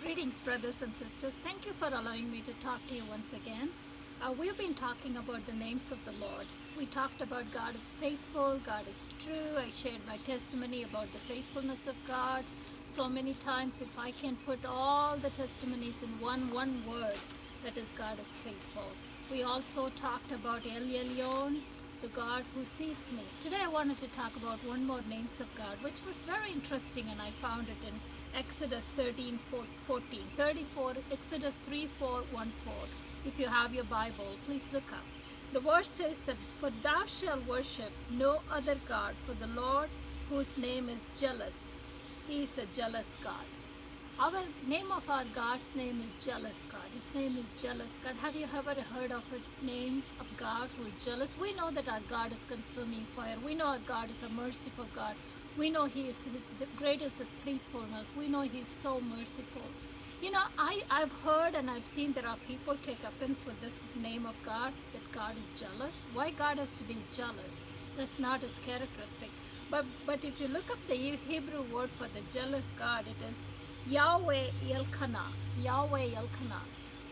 Greetings, brothers and sisters. Thank you for allowing me to talk to you once again. We've been talking about the names of the Lord. We talked about God is faithful, God is true. I shared my testimony about the faithfulness of God. So many times, if I can put all the testimonies in one word, that is, God is faithful. We also talked about El Elyon, the God who sees me. Today I wanted to talk about one more names of God, which was very interesting, and I found it in Exodus 13, 14, 34, Exodus 3, 4, 1, 4. If you have your Bible, please look up. The verse says that, "For thou shalt worship no other God, for the Lord whose name is jealous. He is a jealous God." Our name of our God's name is jealous God. His name is jealous God. Have you ever heard of a name of God who is jealous? We know that our God is consuming fire. We know our God is a merciful God. We know He is the greatest is faithfulness. We know He is so merciful. You know, I've heard and I've seen there are people take offense with this name of God, that God is jealous. Why God has to be jealous? That's not His characteristic. But if you look up the Hebrew word for the jealous God, it is Yahweh Elkanah. Yahweh Elkanah.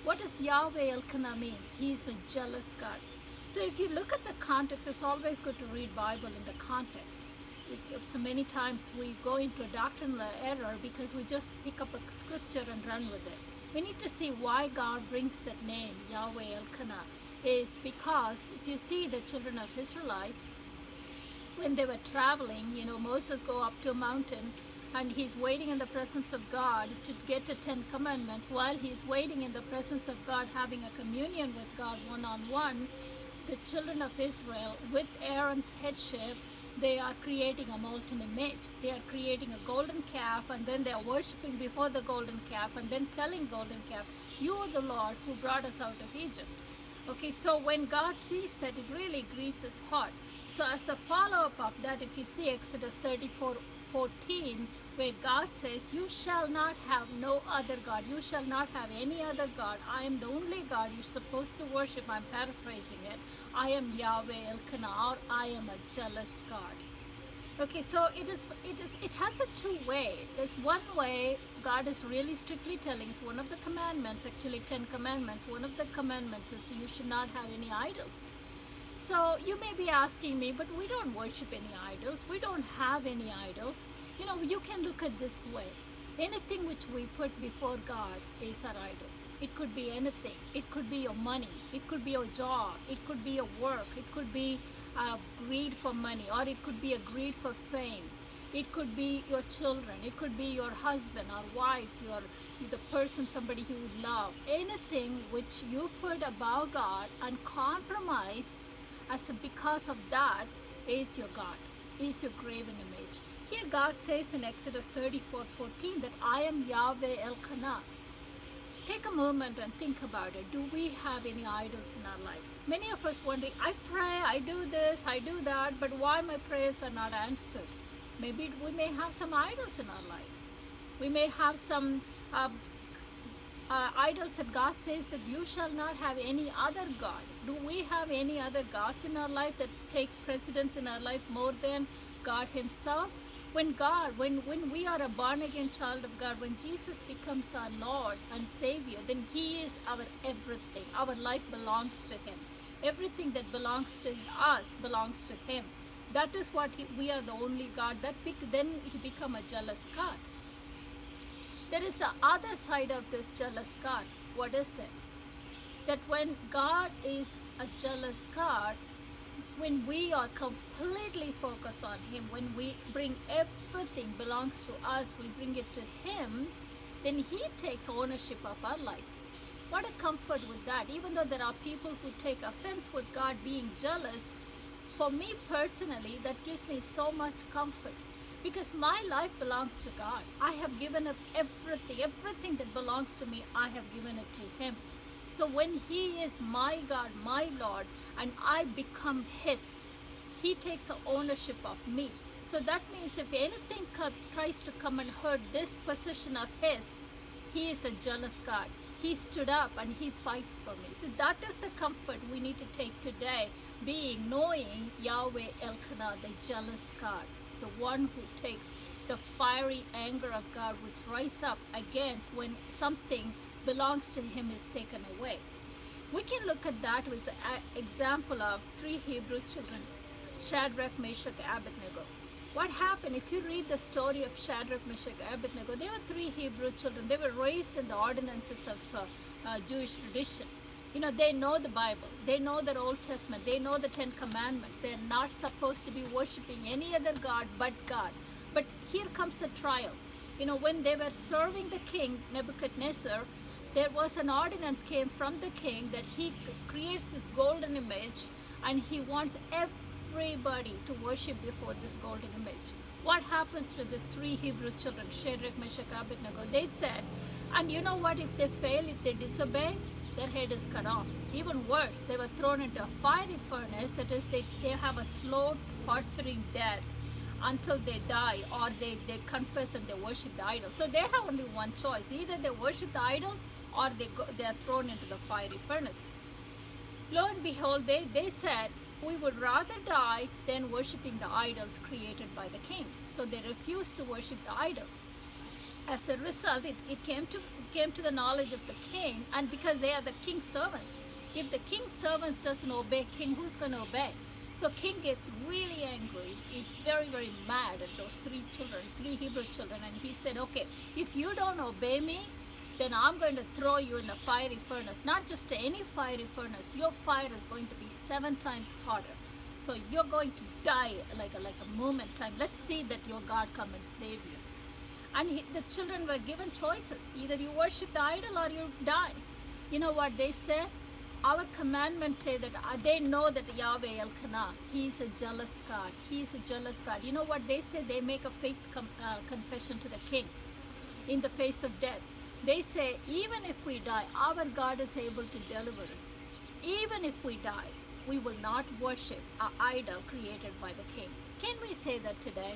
What does Yahweh Elkanah means? He is a jealous God. So if you look at the context, it's always good to read Bible in the context. So many times we go into a doctrinal error because we just pick up a scripture and run with it. We need to see why God brings that name, Yahweh Elkanah, is because if you see the children of Israelites, when they were traveling, Moses go up to a mountain and he's waiting in the presence of God to get the 10 commandments. While he's waiting in the presence of God, having a communion with God one-on-one, the children of Israel, with Aaron's headship, they are creating a molten image. They are creating a golden calf, and then they are worshiping before the golden calf, and then telling golden calf, "You are the Lord who brought us out of Egypt." Okay, so when God sees that, it really grieves His heart. So as a follow-up of that, if you see Exodus 34:14, where God says, "You shall not have no other God. You shall not have any other God. I am the only God you're supposed to worship." I'm paraphrasing it. "I am Yahweh Elkanah," or "I am a jealous God." Okay, so it has a two-way. There's one way God is really strictly telling. It's one of the commandments, actually 10 commandments. One of the commandments is you should not have any idols. So you may be asking me, but we don't worship any idols. We don't have any idols. You can look at this way. Anything which we put before God is our idol. It could be anything. It could be your money. It could be your job. It could be your work. It could be greed for money, or it could be a greed for fame. It could be your children. It could be your husband or wife, the person, somebody you love. Anything which you put above God and compromise because of that is your God, is your graven image. Here God says in Exodus 34:14 that "I am Yahweh Elkanah." Take a moment and think about it. Do we have any idols in our life? Many of us wondering, I pray, I do this, I do that, but why my prayers are not answered? Maybe we may have some idols in our life. We may have some idols that God says that you shall not have any other God. Do we have any other gods in our life that take precedence in our life more than God Himself? When we are a born-again child of God, when Jesus becomes our Lord and Savior, then He is our everything. Our life belongs to Him. Everything that belongs to us belongs to Him. That is what we are the only God. Then He become a jealous God. There is a other side of this jealous God. What is it? That when God is a jealous God, when we are completely focused on Him, when we bring everything belongs to us, we bring it to Him, then He takes ownership of our life. What a comfort with that. Even though there are people who take offense with God being jealous, for me personally, that gives me so much comfort. Because my life belongs to God. I have given up everything that belongs to me, I have given it to Him. So when He is my God, my Lord, and I become His, He takes ownership of me. So that means if anything tries to come and hurt this position of His, He is a jealous God. He stood up and He fights for me. So that is the comfort we need to take today, knowing Yahweh Elkanah, the jealous God, the one who takes the fiery anger of God which rise up against when something belongs to him is taken away. We can look at that as an example of three Hebrew children, Shadrach, Meshach, Abednego. What happened, if you read the story of Shadrach, Meshach, Abednego, they were three Hebrew children. They were raised in the ordinances of Jewish tradition. You know, they know the Bible. They know the Old Testament. They know the Ten Commandments. They're not supposed to be worshiping any other God but God. But here comes a trial. You know, when they were serving the king, Nebuchadnezzar, there was an ordinance came from the king that he creates this golden image and he wants everybody to worship before this golden image. What happens to the three Hebrew children, Shadrach, Meshach, Abednego? They said, and you know what, if they fail, if they disobey, their head is cut off. Even worse, they were thrown into a fiery furnace, that is, they have a slow, torturing death until they die, or they confess and they worship the idol. So they have only one choice. Either they worship the idol or they are thrown into the fiery furnace. Lo and behold, they said, we would rather die than worshiping the idols created by the king. So they refused to worship the idol. As a result, it came to the knowledge of the king, and because they are the king's servants. If the king's servants doesn't obey king, who's going to obey? So king gets really angry. He's very, very mad at those three Hebrew children, and he said, okay, if you don't obey me, then I'm going to throw you in the fiery furnace. Not just any fiery furnace. Your fire is going to be 7 times hotter. So you're going to die like a moment time. Let's see that your God come and save you. And the children were given choices. Either you worship the idol or you die. You know what they say? Our commandments say that they know that Yahweh Elkanah, he is a jealous God. He is a jealous God. You know what they say? They make a faith confession to the king in the face of death. They say, even if we die, our God is able to deliver us. Even if we die, we will not worship an idol created by the king. Can we say that today?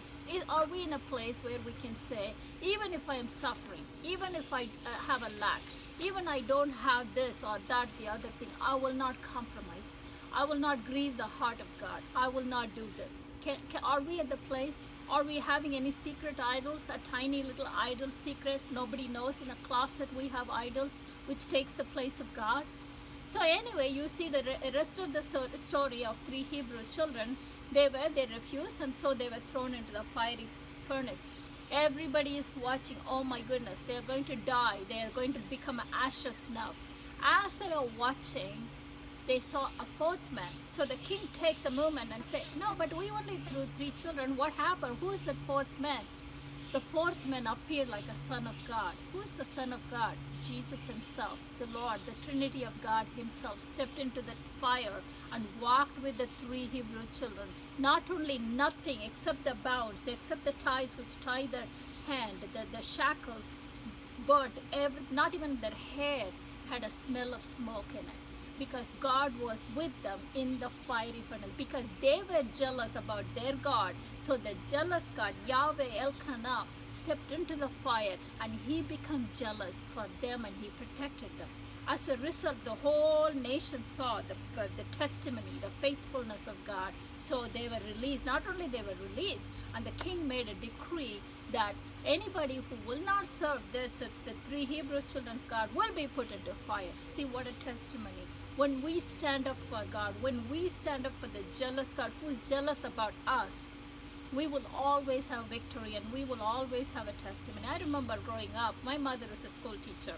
Are we in a place where we can say, even if I am suffering, even if I have a lack, even I don't have this or that, the other thing, I will not compromise. I will not grieve the heart of God. I will not do this. Are we at the place? Are we having any secret idols, a tiny little idol secret? Nobody knows. In a closet we have idols which takes the place of God. So anyway, you see the rest of the story of three Hebrew children. They refused, and so they were thrown into the fiery furnace. Everybody is watching. Oh my goodness, they are going to die. They are going to become ashes now. As they are watching, they saw a fourth man. So the king takes a moment and says, no, but we only threw 3 children. What happened? Who is the fourth man? The fourth man appeared like a son of God. Who is the son of God? Jesus himself, the Lord, the Trinity of God himself, stepped into the fire and walked with the 3 Hebrew children. Not only nothing except the bounds, except the ties which tie their hand, the shackles, but not even their hair had a smell of smoke in it. Because God was with them in the fiery furnace, because they were jealous about their God. So the jealous God, Yahweh Elkanah, stepped into the fire and he became jealous for them and he protected them. As a result, the whole nation saw the testimony, the faithfulness of God. So they were released. Not only they were released, and the king made a decree that anybody who will not serve the 3 Hebrew children's God will be put into fire. See what a testimony. When we stand up for God, when we stand up for the jealous God who is jealous about us, we will always have victory and we will always have a testimony. I remember growing up, my mother is a school teacher.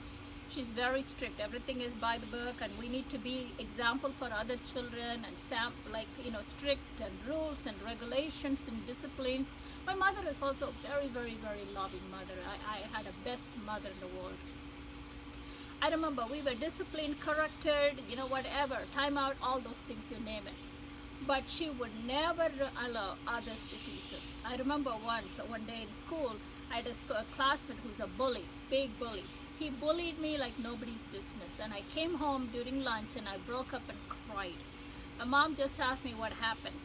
She's very strict. Everything is by the book, and we need to be example for other children and strict and rules and regulations and disciplines. My mother is also a very, very, very loving mother. I had a best mother in the world. I remember we were disciplined, corrected, whatever, time out, all those things, you name it. But she would never allow others to tease us. I remember one day in school, I had a classmate who's a bully, big bully. He bullied me like nobody's business. And I came home during lunch and I broke up and cried. My mom just asked me what happened.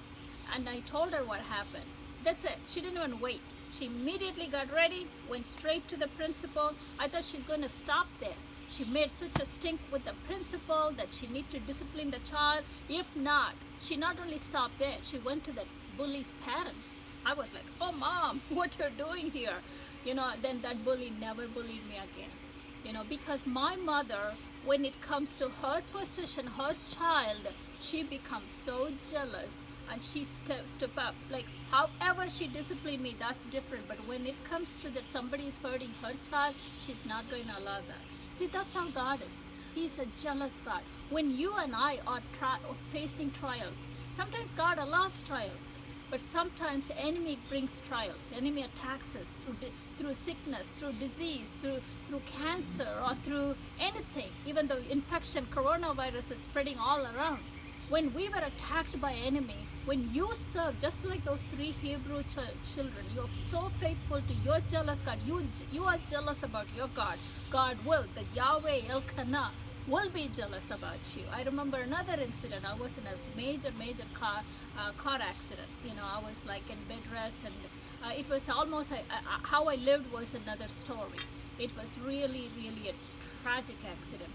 And I told her what happened. That's it. She didn't even wait. She immediately got ready, went straight to the principal. I thought she's going to stop there. She made such a stink with the principal that she needed to discipline the child. If not, she not only stopped there, she went to the bully's parents. I was like, oh mom, what you're doing here? Then that bully never bullied me again. Because my mother, when it comes to her position, her child, she becomes so jealous, and she step up. Like, however she disciplined me, that's different. But when it comes to that somebody is hurting her child, she's not going to allow that. See, that's how God is. He's a jealous God. When you and I are facing trials, sometimes God allows trials. But sometimes the enemy brings trials. The enemy attacks us through sickness, through disease, through cancer, or through anything. Even though infection, coronavirus is spreading all around. When we were attacked by enemy, when you serve, just like those 3 Hebrew children, you are so faithful to your jealous God. You are jealous about your God. God will, the Yahweh Elkanah, will be jealous about you. I remember another incident. I was in a major car accident. I was like in bed rest, and it was almost how I lived was another story. It was really, really a tragic accident.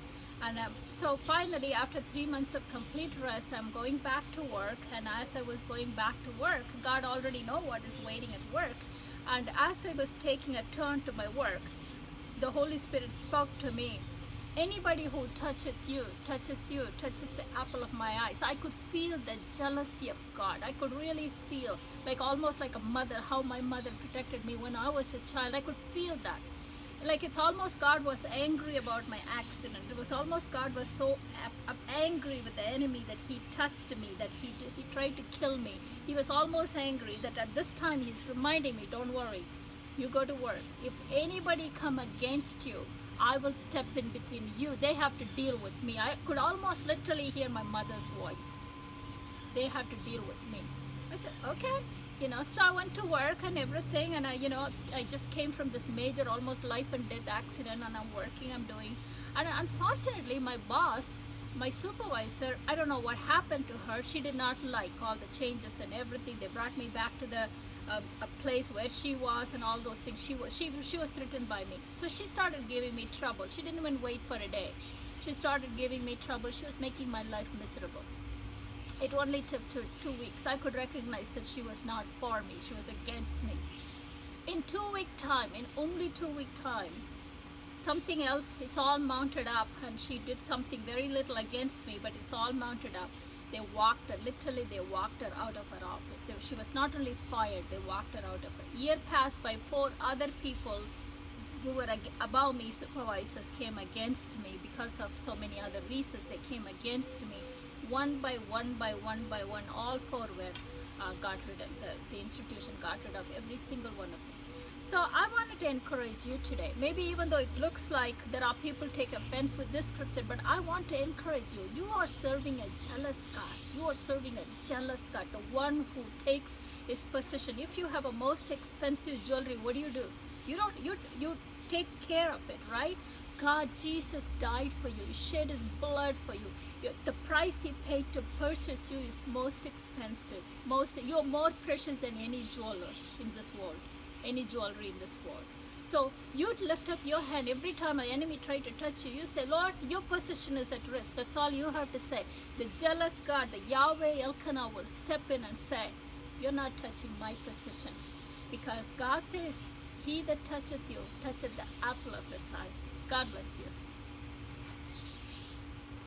And so finally, after 3 months of complete rest, I'm going back to work. And as I was going back to work, God already know what is waiting at work. And as I was taking a turn to my work, the Holy Spirit spoke to me. Anybody who touches you, touches the apple of my eyes. I could feel the jealousy of God. I could really feel, like almost like a mother, how my mother protected me when I was a child. I could feel that. Like it's almost God was angry about my accident. It was almost God was so angry with the enemy that he touched me, that he tried to kill me. He was almost angry that at this time he's reminding me, don't worry, you go to work. If anybody come against you, I will step in between you. They have to deal with me. I could almost literally hear my mother's voice. They have to deal with me. I said, okay. So I went to work and everything, and I just came from this major, almost life and death accident, and I'm working, I'm doing. And unfortunately, my boss, my supervisor, I don't know what happened to her. She did not like all the changes and everything. They brought me back to the a place where she was and all those things. She was threatened by me. So she started giving me trouble. She didn't even wait for a day. She started giving me trouble. She was making my life miserable. It only took 2 weeks. I could recognize that she was not for me. She was against me. In 2 week time, in only 2 week time, something else, it's all mounted up, and she did something very little against me, but it's all mounted up. They walked her, literally they walked her out of her office. She was not only fired, they walked her out of her. Year passed by, 4 other people who were above me, supervisors, came against me because of so many other reasons. They came against me. One by one, all 4 were got rid of, the institution got rid of every single one of them. So I wanted to encourage you today. Maybe even though it looks like there are people take offense with this scripture, but I want to encourage you. You are serving a jealous God. You are serving a jealous God, the one who takes his possession. If you have a most expensive jewelry, what do? You take care of it, right? God, Jesus died for you. He shed his blood for you. The price he paid to purchase you is most expensive. You're more precious than any jeweler in this world, any jewelry in this world. So you'd lift up your hand every time an enemy tried to touch you. You say, Lord, your position is at risk. That's all you have to say. The jealous God, the Yahweh Elkanah, will step in and say, you're not touching my position. Because God says, he that toucheth you, toucheth the apple of his eyes. God bless you.